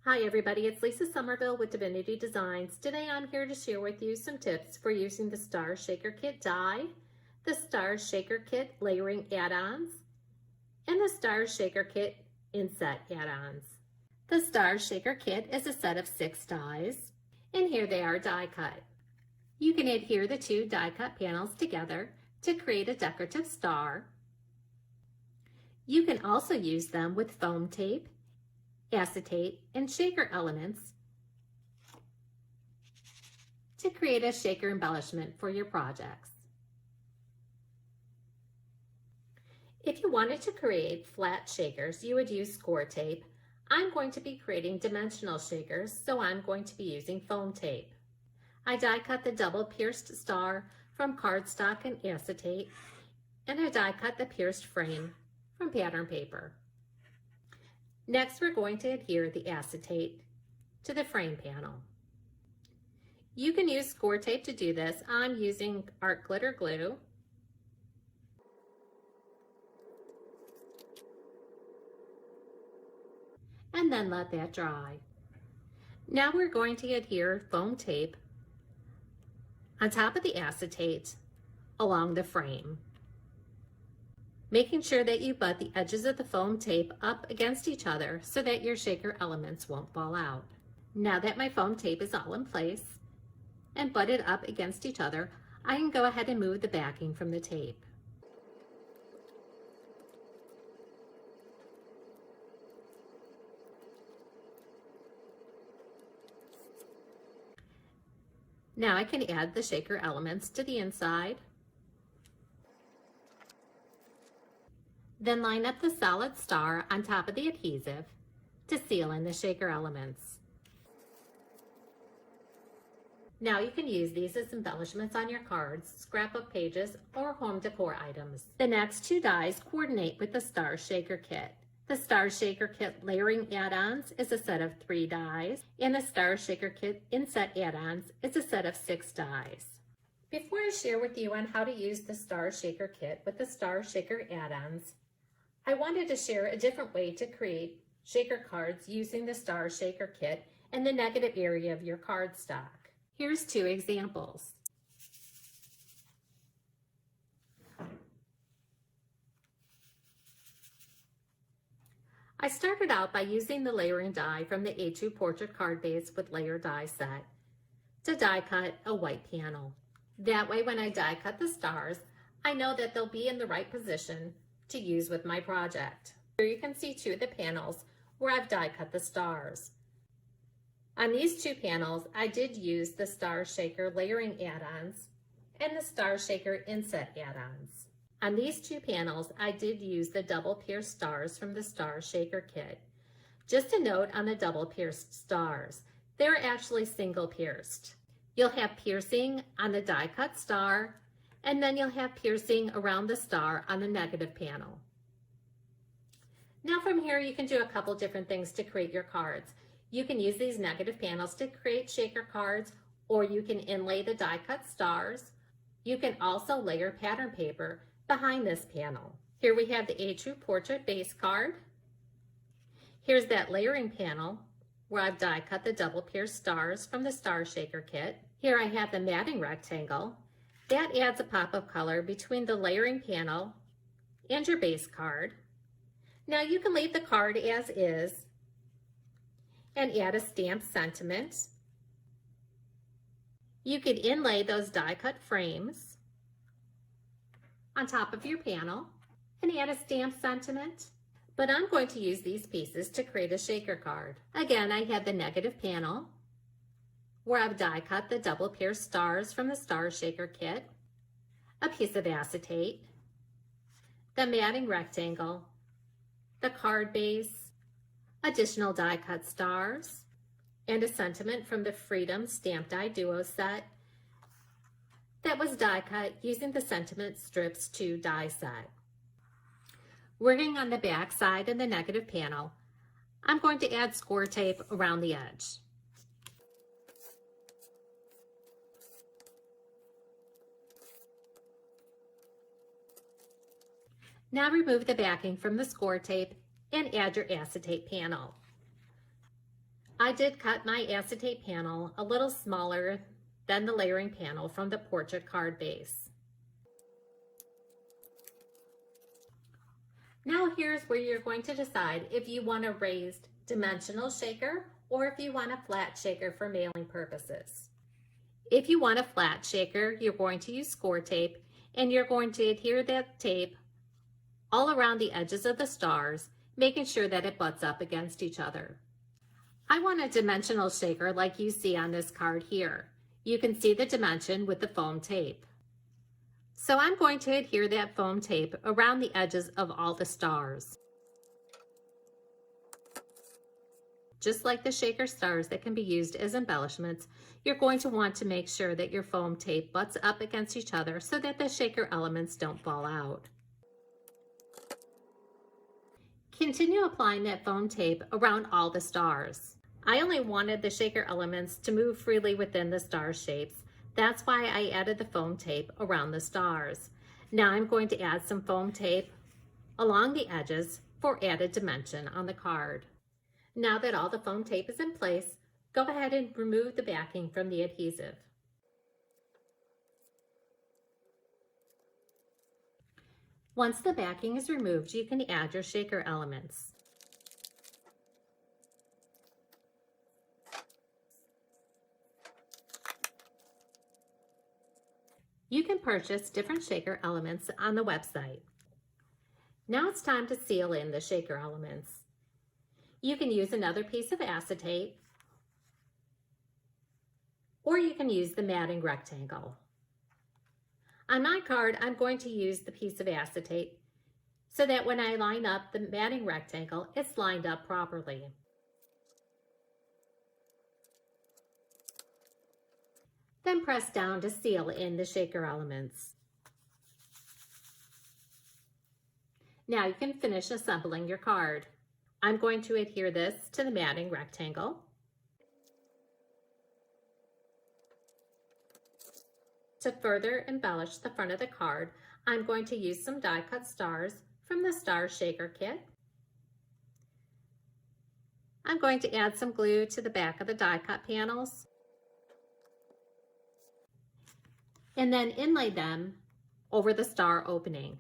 Hi everybody, it's Lisa Somerville with Divinity Designs. Today I'm here to share with you some tips for using the Star Shaker Kit die, the Star Shaker Kit layering add-ons, and the Star Shaker Kit inset add-ons. The Star Shaker Kit is a set of 6 dies, and here they are die cut. You can adhere the 2 die cut panels together to create a decorative star. You can also use them with foam tape, acetate, and shaker elements to create a shaker embellishment for your projects. If you wanted to create flat shakers, you would use score tape. I'm going to be creating dimensional shakers, so I'm going to be using foam tape. I die cut the double pierced star from cardstock and acetate, and I die cut the pierced frame from pattern paper. Next, we're going to adhere the acetate to the frame panel. You can use score tape to do this. I'm using art glitter glue. And then let that dry. Now we're going to adhere foam tape on top of the acetate along the frame, making sure that you butt the edges of the foam tape up against each other so that your shaker elements won't fall out. Now that my foam tape is all in place and butted up against each other, I can go ahead and move the backing from the tape. Now I can add the shaker elements to the inside. Then line up the solid star on top of the adhesive to seal in the shaker elements. Now you can use these as embellishments on your cards, scrapbook pages, or home decor items. The next 2 dies coordinate with the Star Shaker Kit. The Star Shaker Kit layering add-ons is a set of 3 dies, and the Star Shaker Kit inset add-ons is a set of 6 dies. Before I share with you on how to use the Star Shaker Kit with the Star Shaker add-ons, I wanted to share a different way to create shaker cards using the Star Shaker Kit in the negative area of your cardstock. Here's 2 examples. I started out by using the layering die from the A2 portrait card base with layer die set to die cut a white panel. That way when I die cut the stars, I know that they'll be in the right position to use with my project. Here you can see 2 of the panels where I've die cut the stars. On these 2 panels, I did use the Star Shaker layering add-ons and the Star Shaker inset add-ons. On these 2 panels, I did use the double pierced stars from the Star Shaker Kit. Just a note on the double pierced stars, they're actually single pierced. You'll have piercing on the die cut star, and then you'll have piercing around the star on the negative panel. Now from here, you can do a couple different things to create your cards. You can use these negative panels to create shaker cards, or you can inlay the die cut stars. You can also layer pattern paper behind this panel. Here we have the A2 portrait base card. Here's that layering panel where I've die cut the double pierced stars from the Star Shaker Kit. Here I have the matting rectangle. That adds a pop of color between the layering panel and your base card. Now you can leave the card as is and add a stamped sentiment. You could inlay those die cut frames on top of your panel and add a stamped sentiment. But I'm going to use these pieces to create a shaker card. Again, I have the negative panel where I've die cut the double pierced stars from the Star Shaker Kit, a piece of acetate, the matting rectangle, the card base, additional die cut stars, and a sentiment from the Freedom Stamp Die Duo set that was die cut using the Sentiment Strips 2 die set. Working on the back side of the negative panel, I'm going to add score tape around the edge. Now remove the backing from the score tape and add your acetate panel. I did cut my acetate panel a little smaller than the layering panel from the portrait card base. Now here's where you're going to decide if you want a raised dimensional shaker or if you want a flat shaker for mailing purposes. If you want a flat shaker, you're going to use score tape and you're going to adhere that tape all around the edges of the stars, making sure that it butts up against each other. I want a dimensional shaker like you see on this card here. You can see the dimension with the foam tape. So I'm going to adhere that foam tape around the edges of all the stars. Just like the shaker stars that can be used as embellishments, you're going to want to make sure that your foam tape butts up against each other so that the shaker elements don't fall out. Continue applying that foam tape around all the stars. I only wanted the shaker elements to move freely within the star shapes. That's why I added the foam tape around the stars. Now I'm going to add some foam tape along the edges for added dimension on the card. Now that all the foam tape is in place, go ahead and remove the backing from the adhesive. Once the backing is removed, you can add your shaker elements. You can purchase different shaker elements on the website. Now it's time to seal in the shaker elements. You can use another piece of acetate, or you can use the matting rectangle. On my card, I'm going to use the piece of acetate so that when I line up the matting rectangle, it's lined up properly. Then press down to seal in the shaker elements. Now you can finish assembling your card. I'm going to adhere this to the matting rectangle. To further embellish the front of the card, I'm going to use some die cut stars from the Star Shaker Kit. I'm going to add some glue to the back of the die cut panels and then inlay them over the star opening.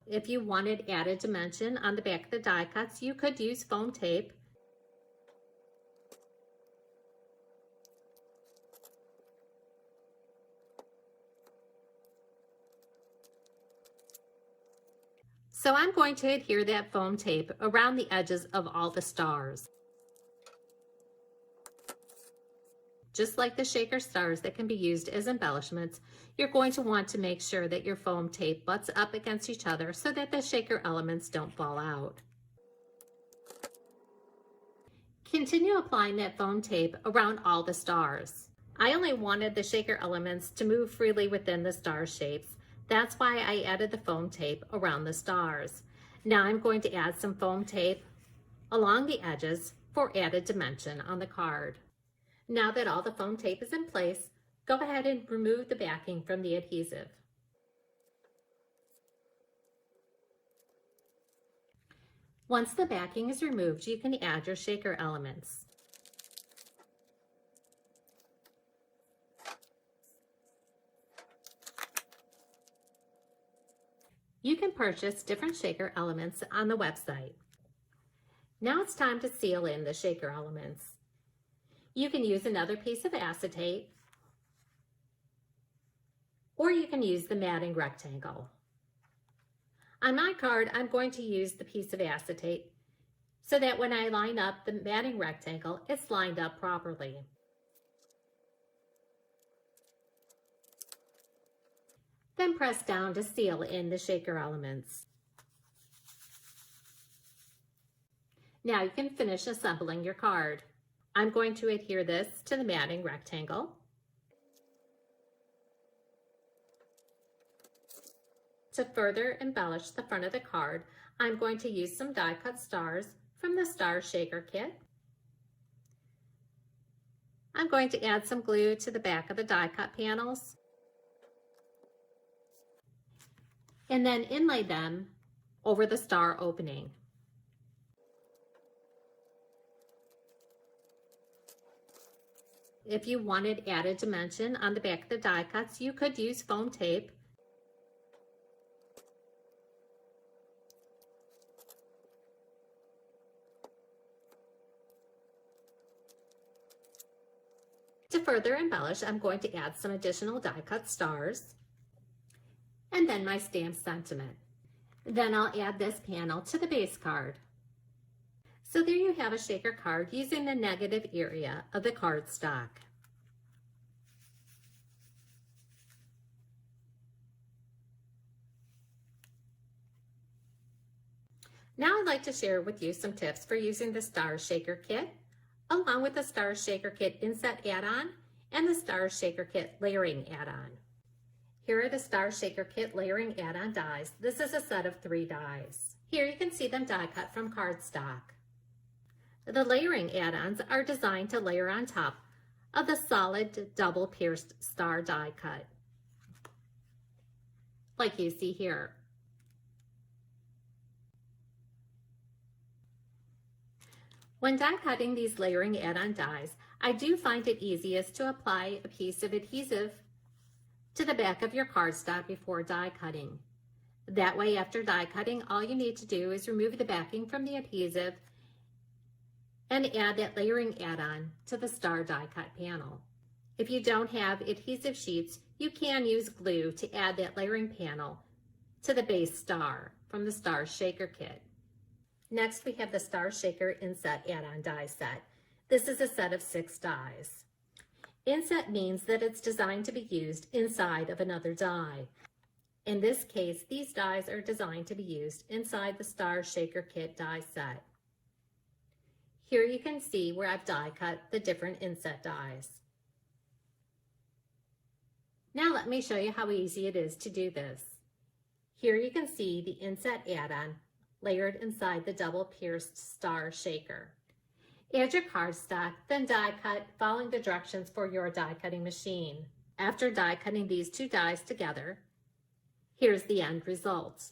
If you wanted added dimension on the back of the die cuts, you could use foam tape. So I'm going to adhere that foam tape around the edges of all the stars. Just like the shaker stars that can be used as embellishments, you're going to want to make sure that your foam tape butts up against each other so that the shaker elements don't fall out. Continue applying that foam tape around all the stars. I only wanted the shaker elements to move freely within the star shapes. That's why I added the foam tape around the stars. Now I'm going to add some foam tape along the edges for added dimension on the card. Now that all the foam tape is in place, go ahead and remove the backing from the adhesive. Once the backing is removed, you can add your shaker elements. You can purchase different shaker elements on the website. Now it's time to seal in the shaker elements. You can use another piece of acetate, or you can use the matting rectangle. On my card, I'm going to use the piece of acetate so that when I line up the matting rectangle, it's lined up properly. Then press down to seal in the shaker elements. Now you can finish assembling your card. I'm going to adhere this to the matting rectangle. To further embellish the front of the card, I'm going to use some die cut stars from the Star Shaker Kit. I'm going to add some glue to the back of the die cut panels and then inlay them over the star opening. If you wanted added dimension on the back of the die cuts, you could use foam tape. To further embellish, I'm going to add some additional die cut stars and then my stamped sentiment. Then I'll add this panel to the base card. So there you have a shaker card using the negative area of the cardstock. Now I'd like to share with you some tips for using the Star Shaker Kit, along with the Star Shaker Kit Inset Add-On and the Star Shaker Kit Layering Add-On. Here are the Star Shaker Kit Layering Add-On dies. This is a set of 3 dies. Here you can see them die cut from cardstock. The layering add-ons are designed to layer on top of the solid double pierced star die cut, like you see here. When die cutting these layering add-on dies, I do find it easiest to apply a piece of adhesive to the back of your cardstock before die cutting. That way, after die cutting, all you need to do is remove the backing from the adhesive and add that layering add-on to the star die cut panel. If you don't have adhesive sheets, you can use glue to add that layering panel to the base star from the Star Shaker Kit. Next, we have the Star Shaker Inset Add-On Die Set. This is a set of 6 dies. Inset means that it's designed to be used inside of another die. In this case, these dies are designed to be used inside the Star Shaker Kit die set. Here you can see where I've die cut the different inset dies. Now let me show you how easy it is to do this. Here you can see the inset add-on layered inside the double pierced star shaker. Add your cardstock, then die cut following the directions for your die cutting machine. After die cutting these 2 dies together, here's the end result.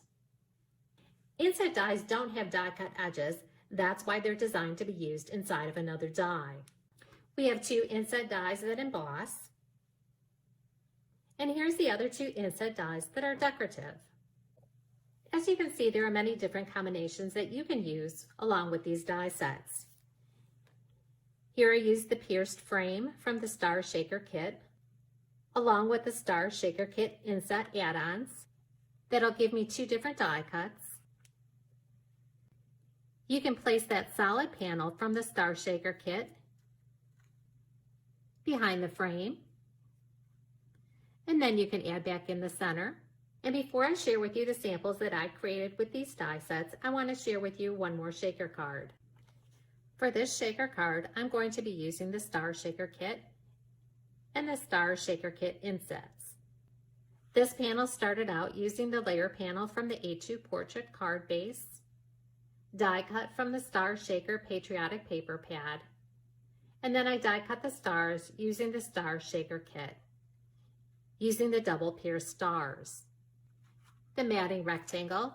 Inset dies don't have die cut edges. That's why they're designed to be used inside of another die. We have 2 inset dies that emboss. And here's the other 2 inset dies that are decorative. As you can see, there are many different combinations that you can use along with these die sets. Here I used the pierced frame from the Star Shaker Kit, along with the Star Shaker Kit Inset Add-ons. That'll give me 2 different die cuts. You can place that solid panel from the Star Shaker Kit behind the frame, and then you can add back in the center. And before I share with you the samples that I created with these die sets, I want to share with you one more shaker card. For this shaker card, I'm going to be using the Star Shaker Kit and the Star Shaker Kit insets. This panel started out using the layer panel from the A2 Portrait card base, die cut from the Star Shaker Patriotic paper pad, and then I die cut the stars using the Star Shaker Kit, using the double pierced stars, the matting rectangle,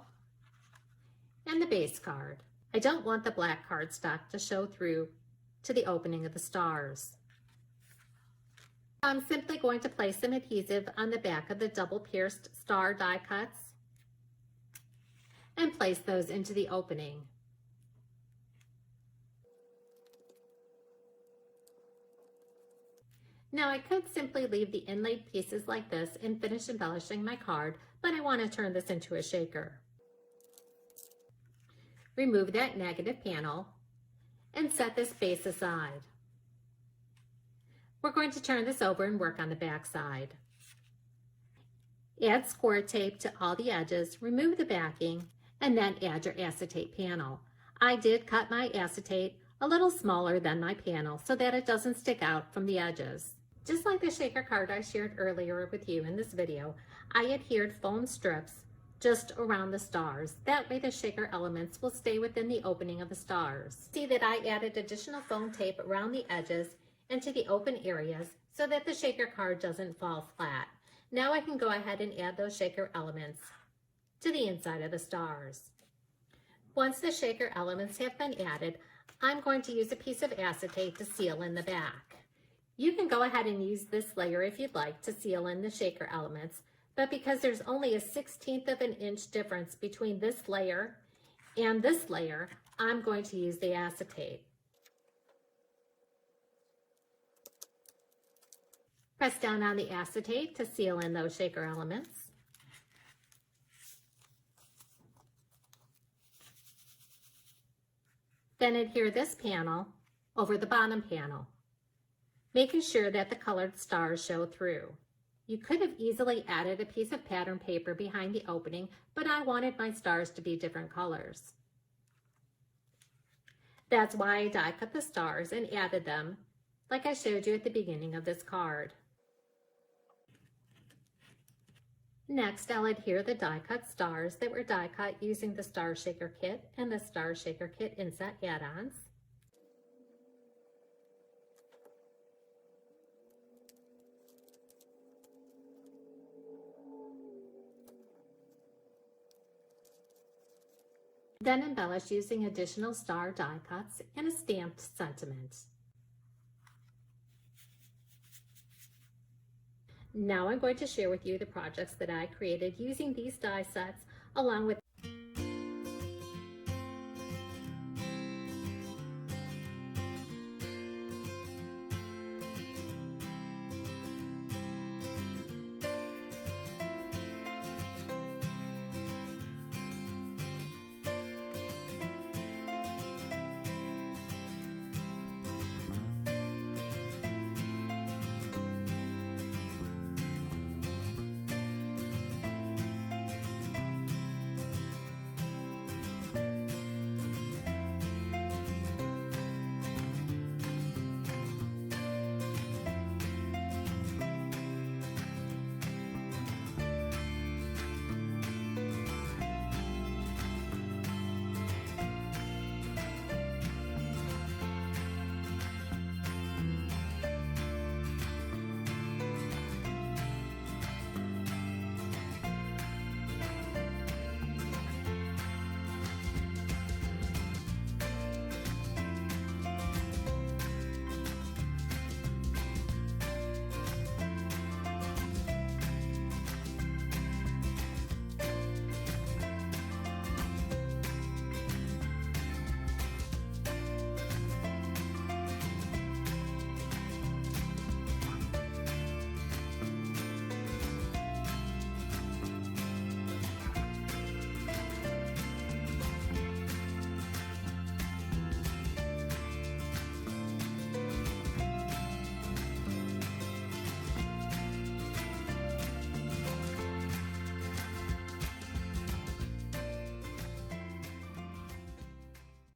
and the base card. I don't want the black cardstock to show through to the opening of the stars. I'm simply going to place some adhesive on the back of the double pierced star die cuts and place those into the opening. Now I could simply leave the inlaid pieces like this and finish embellishing my card, but I want to turn this into a shaker. Remove that negative panel and set this base aside. We're going to turn this over and work on the back side. Add score tape to all the edges, remove the backing, and then add your acetate panel. I did cut my acetate a little smaller than my panel so that it doesn't stick out from the edges. Just like the shaker card I shared earlier with you in this video, I adhered foam strips just around the stars. That way the shaker elements will stay within the opening of the stars. See that I added additional foam tape around the edges and to the open areas so that the shaker card doesn't fall flat. Now I can go ahead and add those shaker elements to the inside of the stars. Once the shaker elements have been added, I'm going to use a piece of acetate to seal in the back. You can go ahead and use this layer if you'd like to seal in the shaker elements, but because there's only a 1/16 of an inch difference between this layer and this layer, I'm going to use the acetate. Press down on the acetate to seal in those shaker elements. Then adhere this panel over the bottom panel, making sure that the colored stars show through. You could have easily added a piece of pattern paper behind the opening, but I wanted my stars to be different colors. That's why I die cut the stars and added them, like I showed you at the beginning of this card. Next, I'll adhere the die cut stars that were die cut using the Star Shaker Kit and the Star Shaker Kit Inset Add-Ons. Then embellish using additional star die cuts and a stamped sentiment. Now I'm going to share with you the projects that I created using these die sets along with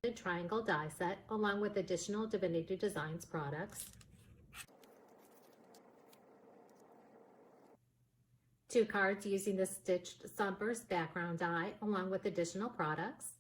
the triangle die set along with additional Divinity Designs products, 2 cards using the stitched sunburst background die along with additional products,